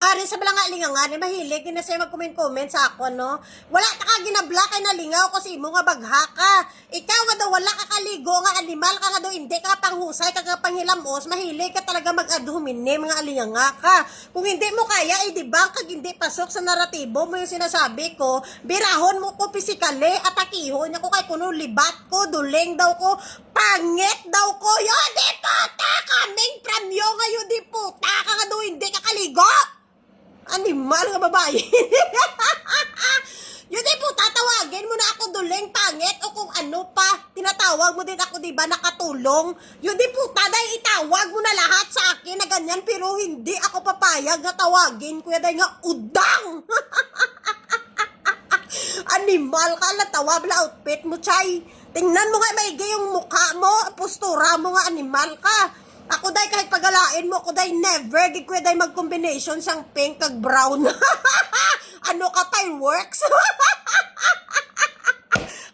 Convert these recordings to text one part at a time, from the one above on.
Kari sa nga linga nga, ni mahilig, na siya mag-comment sa ako, no? Wala ta ka ginabla kay nalingaw kasi imo nga bagha ka. Ikaw nga daw wala ka kaligo nga animal ka nga daw hindi ka panghusay ka nga panghilamos, mahilig ka talaga mag-adhumini mga alinga nga ka. Kung hindi mo kaya, debunk kag hindi pasok sa naratibo mo yung sinasabi ko, birahon mo ko pisikali, atakihon niya ko kay kuno libat ko, duling daw ko, pangit daw ko, yun di puta, coming from you ngayon di puta ka nga daw hindi ka kaligo. Animal nga babae. Yun din po, tatawagin mo na ako duling pangit o kung ano pa. Tinatawag mo din ako, diba, nakatulong. Yun din po, taday itawag mo na lahat sa akin na ganyan, pero hindi ako papayag na tawagin. Kuya day nga, udang! Animal ka, natawa bala outfit mo, chay. Tingnan mo nga maigi yung mukha mo, postura mo nga, animal ka. Ako day kahit pagalain mo, ako day never, di ko day mag-combination sang pink kag brown. Ano ka, fireworks?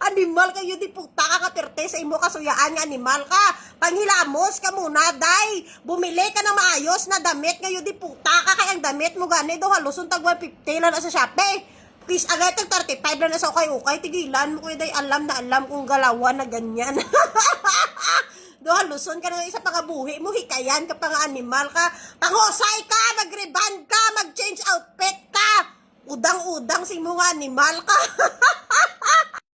Animal kayo, di puta ka kaperte sa imo kasuyaan nga animal ka. Panghilamos ka muna, day. Bumili ka ng maayos na damit ngayon, di puta ka. Kaya ang damit mo gani, do halusun tag 150 lang na sa Shopee. Please, agad tag 35 lang na sa ukay-ukay. Tigilan mo kayo, day, alam na alam kung galawan na ganyan. Doha, luson ka na isa pangabuhi mo, hikayan ka pang animal ka, panghusay ka, mag-reband ka, mag-change outfit ka, udang-udang si mo nga animal ka.